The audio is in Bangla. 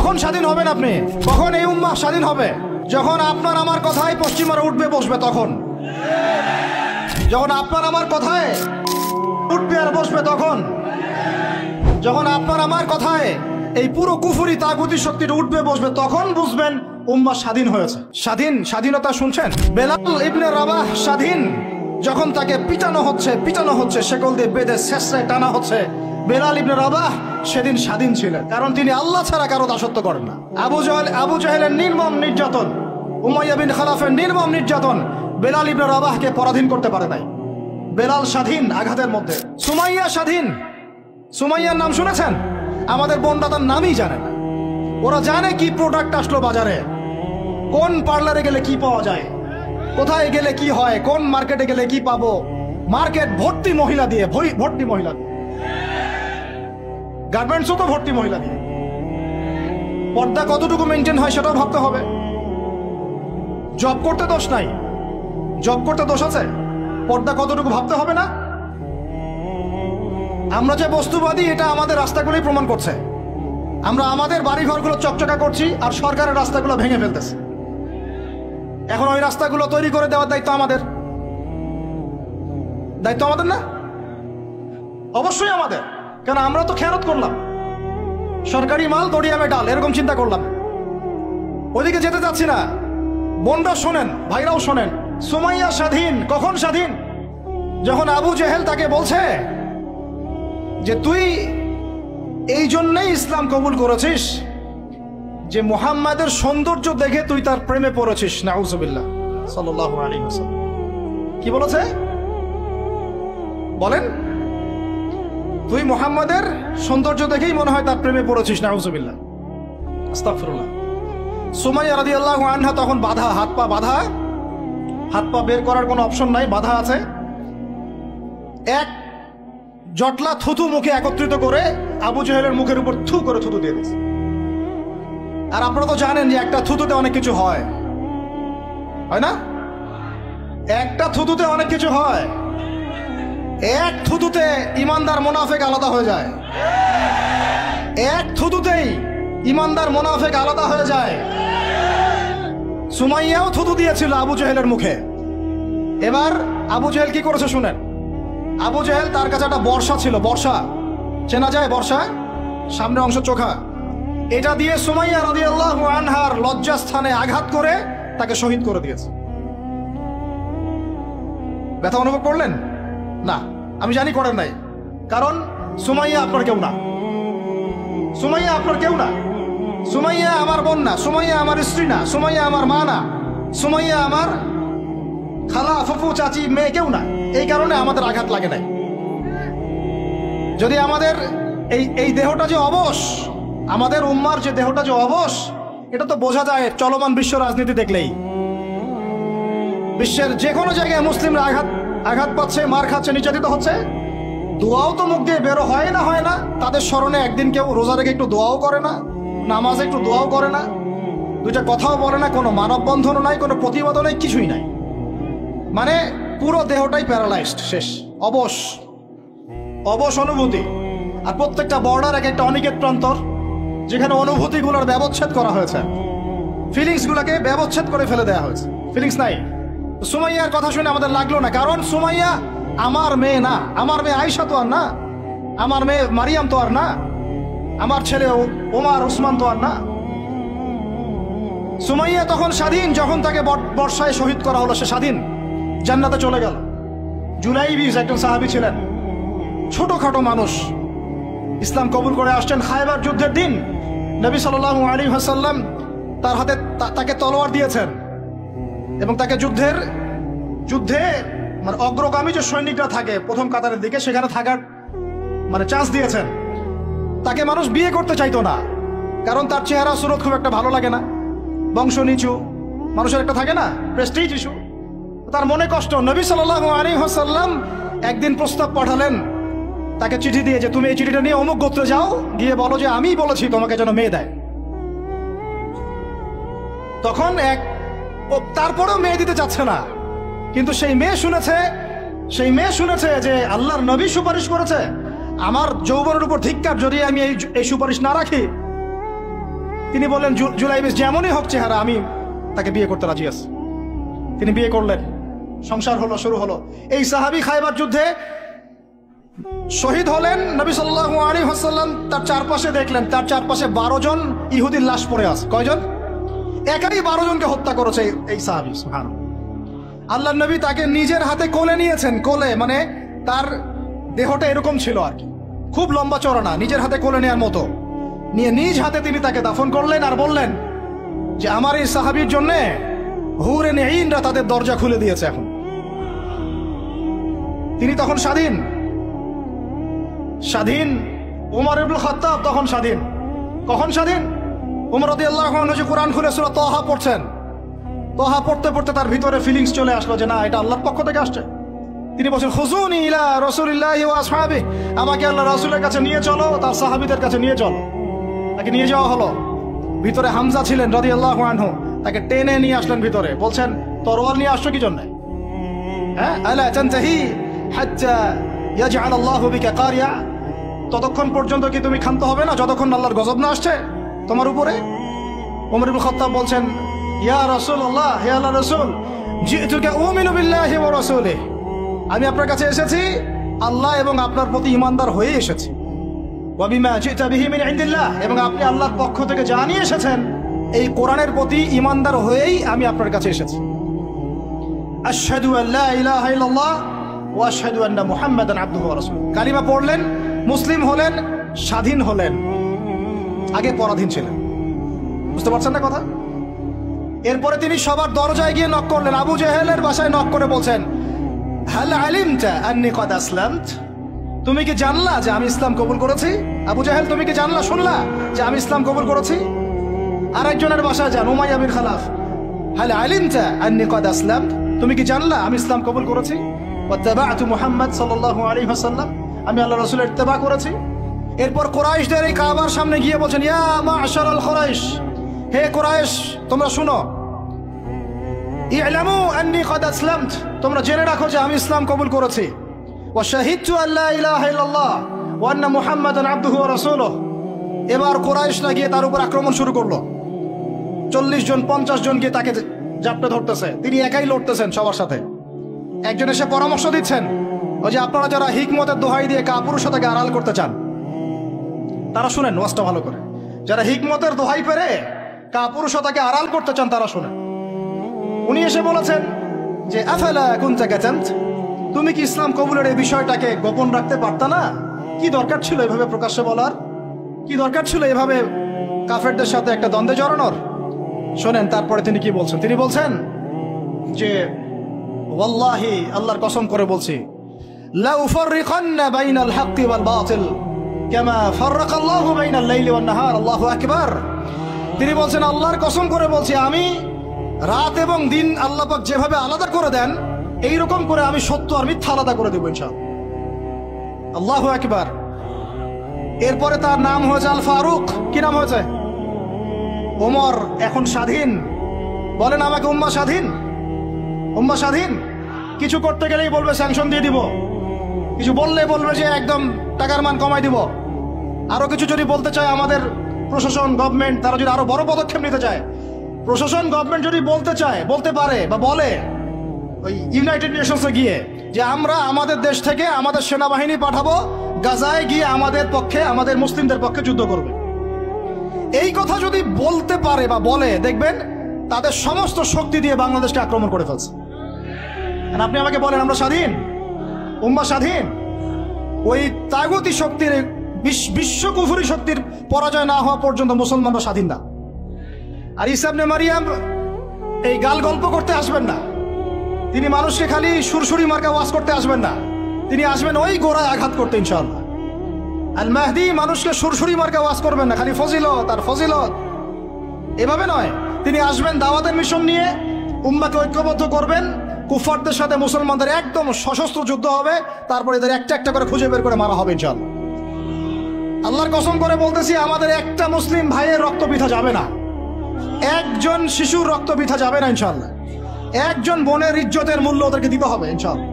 কখন স্বাধীন হবেন আপনি? কখন এই উম্মাহ স্বাধীন হবে? যখন আপনার আমার কথায় পশ্চিমারা উঠবে বসবে তখন। যখন আপনার আমার কথায় উঠবে আর বসবে তখন। যখন আপনার আমার কথায় এই পুরো কুফরি তাগুতি শক্তিটা উঠবে বসবে তখন বুঝবেন উম্মাহ স্বাধীন হয়েছে। স্বাধীনতা শুনছেন? বেলাল ইবনে রাবাহ স্বাধীন। যখন তাকে পিটানো হচ্ছে শেকল দিয়ে বেঁধে শেষরায় টানা হচ্ছে, বেলাল ইবনে রাবাহ সেদিন স্বাধীন ছিলেন, কারণ তিনি আল্লাহ ছাড়া কারো দাসত্ব করেন না। আবু জাহেলের নির্মম নির্যাতন, উমাইয়া বিন খালাফের নির্মম নির্যাতন বেলাল ইবনে রাবাহকে পরাধীন করতে পারে নাই। বেলাল স্বাধীন আঘাতের মধ্যে। সুমাইয়া স্বাধীন। সুমাইয়ার নাম শুনেছেন? আমাদের বোনরা তার নামই জানে না। ওরা জানে কি প্রোডাক্ট আসলো বাজারে, কোন পার্লারে গেলে কি পাওয়া যায়, কোথায় গেলে কি হয়, কোন মার্কেটে গেলে কি পাবো। মার্কেট ভর্তি মহিলা দিয়ে, ভর্তি মহিলা দিয়ে, গার্মেন্টসও তো ভর্তি মহিলা দিয়ে। পর্দা কতটুকু মেনটেন হয় সেটাও ভাবতে হবে। জব করতে দোষ নাই, জব করতে দোষ আছে, পর্দা কতটুকু ভাবতে হবে না? আমরা যে বস্তুবাদী এটা আমাদের রাস্তাগুলোই প্রমাণ করছে। আমরা আমাদের বাড়িঘরগুলো চকচকা করছি আর সরকারের রাস্তাগুলো ভেঙে ফেলতেছে। এখন ওই রাস্তাগুলো তৈরি করে দেওয়ার দায়িত্ব আমাদের। দায়িত্ব আমাদের না? অবশ্যই আমাদের। কেন? আমরা তো খেয়ানত করলাম, সরকারি মাল দড়িয়ামে ডাল, এরকম চিন্তা করলাম। ওইদিকে যেতে চাচ্ছি না। বোনরা শোনেন, ভাইরাও শোনেন, সুমাইয়া স্বাধীন। কখন স্বাধীন? যখন আবু জেহেল তাকে বলছে যে তুই এই জন্যই ইসলাম কবুল করেছিস যে মুহাম্মাদের সৌন্দর্য দেখে তুই তার প্রেমে পড়েছিস। নাউজুবিল্লাহ সাল্লাল্লাহু আলাইহি ওয়াসাল্লাম কি বলেছে বলেন? তুই মুহাম্মাদের সৌন্দর্য দেখেই মনে হয় তার প্রেমে পড়েছিস। নাউজুবিল্লাহ, আস্তাগফিরুল্লাহ। সুমাইয়া রাদিয়াল্লাহু আনহা তখন বাধা, হাত পা বাধা, হাত পা বের করার কোনো অপশন নাই, বাধা আছে। এক জটলা থুতু মুখে একত্রিত করে আবু জেহেলের মুখের উপর থু করে থুতু দিয়ে দিয়েছে। আর আপনারা তো জানেন যে একটা থুতুতে অনেক কিছু হয় না? একটা থুতুতে অনেক কিছু হয়। এক থুতুতে ইমানদার মুনাফিক আলাদা হয়ে যায়। এক থুতুতেই ইমানদার মুনাফিক আলাদা হয়ে যায়। সুমাইয়াও থুতু দিয়েছিল আবু জেহেলের মুখে। এবার আবু জেহেল কি করেছে শুনেন। আবু জেহেল, তার কাছে একটা বর্ষা ছিল, বর্ষা চেনা যায়, বর্ষা সামনে অংশ চোখা, এটা দিয়ে সুমাইয়া রাদিয়াল্লাহু আনহার লজ্জাস্থানে আঘাত করে তাকে শহীদ করে দিয়েছে। ব্যথা অনুভব করলেন না? আমি জানি করেন নাই, কারণ সুমাইয়া আপনার কেউ না। সুমাইয়া আপনার কেউ না। সুমাইয়া আমার বোন না, সুমাইয়া আমার স্ত্রী না, সুমাইয়া আমার মা না, সুমাইয়া আমার খালা ফুফু চাচি মেয়ে কেউ না। এই কারণে আমাদের আঘাত লাগে নাই। যদি আমাদের এই দেহটা যে অবশ, আমাদের উম্মার যে দেহটা যে অবশ, এটা তো বোঝা যায় চলমান বিশ্ব রাজনীতি দেখলেই। বিশ্বের যে কোনো জায়গায় মুসলিমরা আঘাত পাচ্ছে, মার খাচ্ছে, নির্যাতিত হচ্ছে। দোয়াও তো মুখ দিয়ে বেরো হয় না। তাদের স্মরণে একদিন কেউ রোজা রেখে একটু দোয়াও করে না, নামাজে একটু দোয়াও করে না, দুইটা কথাও বলে না, কোনো মানববন্ধনও নাই, কোনো প্রতিবাদও নাই, কিছুই নাই। মানে পুরো দেহটাই প্যারালাইজড, শেষ, অবশ অনুভূতি। আর প্রত্যেকটা বর্ডার এক একটা অনিকেত প্রান্তর, যেখানে অনুভূতিগুলোর ব্যবচ্ছেদ করা হয়েছে, ফিলিংসগুলোকে ব্যবচ্ছেদ করে ফেলে দেওয়া হয়েছে। ফিলিংস নাই। সুমাইয়ার কথা শুনে আমাদের লাগলো না, কারণ সুমাইয়া আমার মেয়ে না, আমার মেয়ে আয়েশা তো আর না, আমার মেয়ে মারিয়াম তো আর না, আমার ছেলে ওমর উসমান তো আর না। সুমাইয়া তখন স্বাধীন, যখন তাকে বর্ষায় শহীদ করা হলো, সে স্বাধীন, জান্নাতে চলে গেল। জুলাইবিস একজন সাহাবী ছিলেন, ছোটখাটো মানুষ, ইসলাম কবুল করে আসছেন। খায়বার যুদ্ধের দিন নবী সাল্লাল্লাহু আলাইহি ওয়াসাল্লাম তার হাতে তাকে তলোয়ার দিয়েছেন এবং তাকে যুদ্ধে মানে অগ্রগামী যে সৈনিকরা থাকে প্রথম কাতারের দিকে, সেখানে থাকার মানে চান্স দিয়েছেন। তাকে মানুষ বিয়ে করতে চাইতো না, কারণ তার চেহারা সুরত খুব একটা ভালো লাগে না, বংশ নিচু, মানুষের একটা থাকে না প্রেস্টিজ ইস্যু। তার মনে কষ্ট। নবী সাল্লাল্লাহু আলাইহি ওয়াসাল্লাম একদিন প্রস্তাব পাঠালেন তাকে চিঠি দিয়ে, যে তুমি এই চিঠিটা নিয়ে অমুক গোত্রে যাও, গিয়ে বলো যে আমি বলেছি তোমাকে যেন মেয়ে দেয়। তখন তারপরেও মেয়ে দিতে চাচ্ছে না, কিন্তু সেই মেয়ে শুনেছে যে আল্লাহর নবী সুপারিশ করেছে, আমার যৌবনের উপর ধিক্কার, যদি আমি এই সুপারিশ না রাখি তিনি বললেন জুলাইবিস যেমনই হোক চেহারা, আমি তাকে বিয়ে করতে রাজি আছি। তিনি বিয়ে করলেন, সংসার হলো, শুরু হলো। এই সাহাবী খায়বার যুদ্ধে শহীদ হলেন। নবী সাল্লাল্লাহু আলাইহি ওয়াসাল্লাম তার চারপাশে দেখলেন, তার চারপাশে 12 জন ইহুদির লাশ পড়ে আছে। কয়জন? একাই 12 জনকে হত্যা করেছে এই সাহাবী। সুবহানাল্লাহ। আল্লাহর নবী তাকে নিজের হাতে কোলে নিয়েছেন। কোলে মানে তার দেহটা এরকম ছিল আর কি, খুব লম্বা চওড়া না, নিজের হাতে কোলে নেওয়ার মতো নিয়ে নিজ হাতে তিনি তাকে দাফন করলেন। আর বললেন যে আমার এই সাহাবীর জন্যে হুরে নেইনরা তাদের দরজা খুলে দিয়েছে। এখন তিনি তখন স্বাধীন। স্বাধীন ওমর ইবনে খাত্তাব তখন স্বাধীন। কখন স্বাধীন? ওমর রাদিয়াল্লাহু আনহু যে কোরআন খুলে সূরা তাহা পড়ছেন, তাহা পড়তে পড়তে তার ভিতরে ফিলিংস চলে আসলো যে না, এটা আল্লাহর পক্ষ থেকে আসছে। তিনি বলছেন খুজুনি ইলা রাসূলিল্লাহি ওয়া আসহাবিহি, আমাকে আল্লাহর রাসূলের কাছে নিয়ে চলো, তার সাহাবীদের কাছে নিয়ে চলো। তাকে নিয়ে যাওয়া হলো। ভিতরে হামজা ছিলেন রাদিয়াল্লাহু আনহু, তাকে টেনে নিয়ে আসলেন ভিতরে। বলছেন তরোয়াল নিয়ে আসছো কি জন্য? হ্যাঁ, আলা তানতাহি হাত্তা ইয়াজআল আল্লাহু বিকা কারিয়া, ততক্ষণ পর্যন্ত কি তুমি ক্ষান্ত হবে না যতক্ষণ আল্লাহর গজব না আসছে তোমার উপরে? ওমর ইবনে খাত্তাব বলছেন ইয়া রাসূলুল্লাহ, হে আল্লাহর রাসূল, জিতুকা উমিনু বিল্লাহি ওয়া রাসূলিহি, আমি আপনার কাছে এসেছি আল্লাহ এবং আপনার প্রতি ঈমানদার হয়ে এসেছি। ওয়া বিমা জিতা বিহি মিন ইনদিল্লাহ, এবং আপনি আল্লাহর পক্ষ থেকে জানিয়ে এসেছেন এই কোরআনের প্রতি ঈমানদার হয়েই আমি আপনার কাছে এসেছি। আশহাদু আল্লা ইলাহা ইল্লাল্লাহ ওয়া আশহাদু আন্না মুহাম্মাদান আবদুহু ওয়া রাসূলুহু, কালিমা পড়লেন, মুসলিম হলেন, স্বাধীন হলেন। আগে পরাধীন ছিলেন। বুঝতে পারছেন না কথা? এরপরে তিনি সবার দরজায় গিয়ে নক করলেন। আবু জেহেলের বাসায় নক করে বলছেন হাল আলিমতা আন্নী কদ আসলামত, তুমি কি জানলা যে আমি ইসলাম কবুল করেছি? আবু জেহেল, তুমি কি জানলা, শুনলা যে আমি ইসলাম কবুল করেছি? আরেকজনের বাসায় যান, উমাইয়া বিন খালাফ, হাল আলিমতা আন্নী কদ আসলামত, তুমি কি জানলা আমি ইসলাম কবুল করেছি? ওয়াত্তাবা'তু মুহাম্মদ সাল্লাল্লাহু আলাইহি ওয়াসাল্লাম, আমি আল্লাহর রাসূলের ইত্তেবা করেছি। এরপর কুরাইশদের এই কাবার সামনে গিয়ে বলছেন ইয়া মা'শারাল কুরাইশ, হে কুরাইশ তোমরা শুনো, ই'লামু আন্নী কদ আসলামত, তোমরা জেনে রাখো যে আমি ইসলাম কবুল করেছি। ওয়া শাহিদতু আল্লা ইলাহা ইল্লাল্লাহ ওয়া আন্না মুহাম্মাদান আবদুহু ওয়া রাসূলুহু। এবার কুরাইশরা গিয়ে তার উপর আক্রমণ শুরু করলো। 40 জন 50 জন গিয়ে তাকে জাপটে ধরতেছে। তিনি একাই লড়তেছেন সবার সাথে। একজন এসে পরামর্শ দিচ্ছেন, ওই যে আপনারা যারা হিকমতের দোহাই দিয়ে কাপুরুষতাকে আড়াল করতে চান তারা শুনেন ওয়াজটা ভালো করে। যারা হিকমতের দোহাই পেরে কাপুরুষতাকে আড়াল করতে চান তারা শুনেন। উনি এসে বলেছেন যে আফালা কুনতা কাতামত, তুমি কি ইসলাম কবুলের এই বিষয়টাকে গোপন রাখতে পারতা না? কি দরকার ছিল এভাবে প্রকাশ্যে বলার? কি দরকার ছিল এভাবে কাফেরদের সাথে একটা দ্বন্দ্বে জড়ানোর? শোনেন তারপরে তিনি কি বলছেন। তিনি বলছেন যে ওয়াল্লাহি, আল্লাহর কসম করে বলছি, লা উফাররিকান্না বাইনাল হাক্কি ওয়াল বাতিল কামা ফাররাকাল্লাহু বাইনাল লাইলি ওয়ান নাহার, আল্লাহু আকবার। তিনি বলছেন আল্লাহর কসম করে বলছি, আমি রাত এবং দিন আল্লাহ পাক যেভাবে আলাদা করে দেন এইরকম করে আমি সত্য আর মিথ্যা আলাদা করে দেব ইনশাআল্লাহ। আল্লাহু আকবার। এরপরে তার নাম হয়েছে আল ফারুক। কি নাম হয়েছে? ওমর এখন স্বাধীন। বলেন আমাকে, উম্মাহ স্বাধীন? উম্মাহ স্বাধীন? কিছু করতে গেলেই বলবে স্যাংশন দিয়ে দিব, কিছু বললে বলবে যে একদম টাকার মান কমাই দিব। আরো কিছু যদি বলতে চায় আমাদের প্রশাসন, গভর্নমেন্ট, তারা যদি আরো বড় পদক্ষেপ নিতে চায়, প্রশাসন গভর্নমেন্ট যদি বলতে চায়, বলতে পারে বা বলে ওই ইউনাইটেড নেশনসে গিয়ে যে আমরা আমাদের দেশ থেকে আমাদের সেনাবাহিনী পাঠাবো গাজায় গিয়ে আমাদের পক্ষে, আমাদের মুসলিমদের পক্ষে যুদ্ধ করবে, এই কথা যদি বলতে পারে বা বলে, দেখবেন তাদের সমস্ত শক্তি দিয়ে বাংলাদেশকে আক্রমণ করে ফেলছে। আপনি আমাকে বলেন আমরা স্বাধীন? উম্মাহ স্বাধীন? ওই তাগুতি শক্তির, বিশ্ব কুফরি শক্তির পরাজয় না হওয়া পর্যন্ত মুসলমানরা স্বাধীন না। আর ঈসা ইবনে মারিয়াম এই গাল গল্প করতে আসবেন না। তিনি মানুষকে খালি সুরসুরি মার্কা ওয়াজ করতে আসবেন না। তিনি আসবেন ওই গোড়ায় আঘাত করতে ইনশাআল্লাহ। আল মাহদি মানুষকে সুরসুরি মার্কা ওয়াজ করবেন না, খালি ফজিলত আর ফজিলত, এভাবে নয়। তিনি আসবেন দাওয়াতের মিশন নিয়ে, উম্মাহকে ঐক্যবদ্ধ করবেন, কুফারদের সাথে মুসলমানদের একদম সশস্ত্র যুদ্ধ হবে, তারপর এদের একটা একটা করে খুঁজে বের করে মারা হবে ইনশাআল্লাহ। আল্লাহর কসম করে বলতেছি, আমাদের একটা মুসলিম ভাইয়ের রক্ত বৃথা যাবে না, একজন শিশুর রক্ত বৃথা যাবে না ইনশাআল্লাহ। একজন বোনের ইজ্জতের মূল্য ওদেরকে দিতে হবে ইনশাআল্লাহ।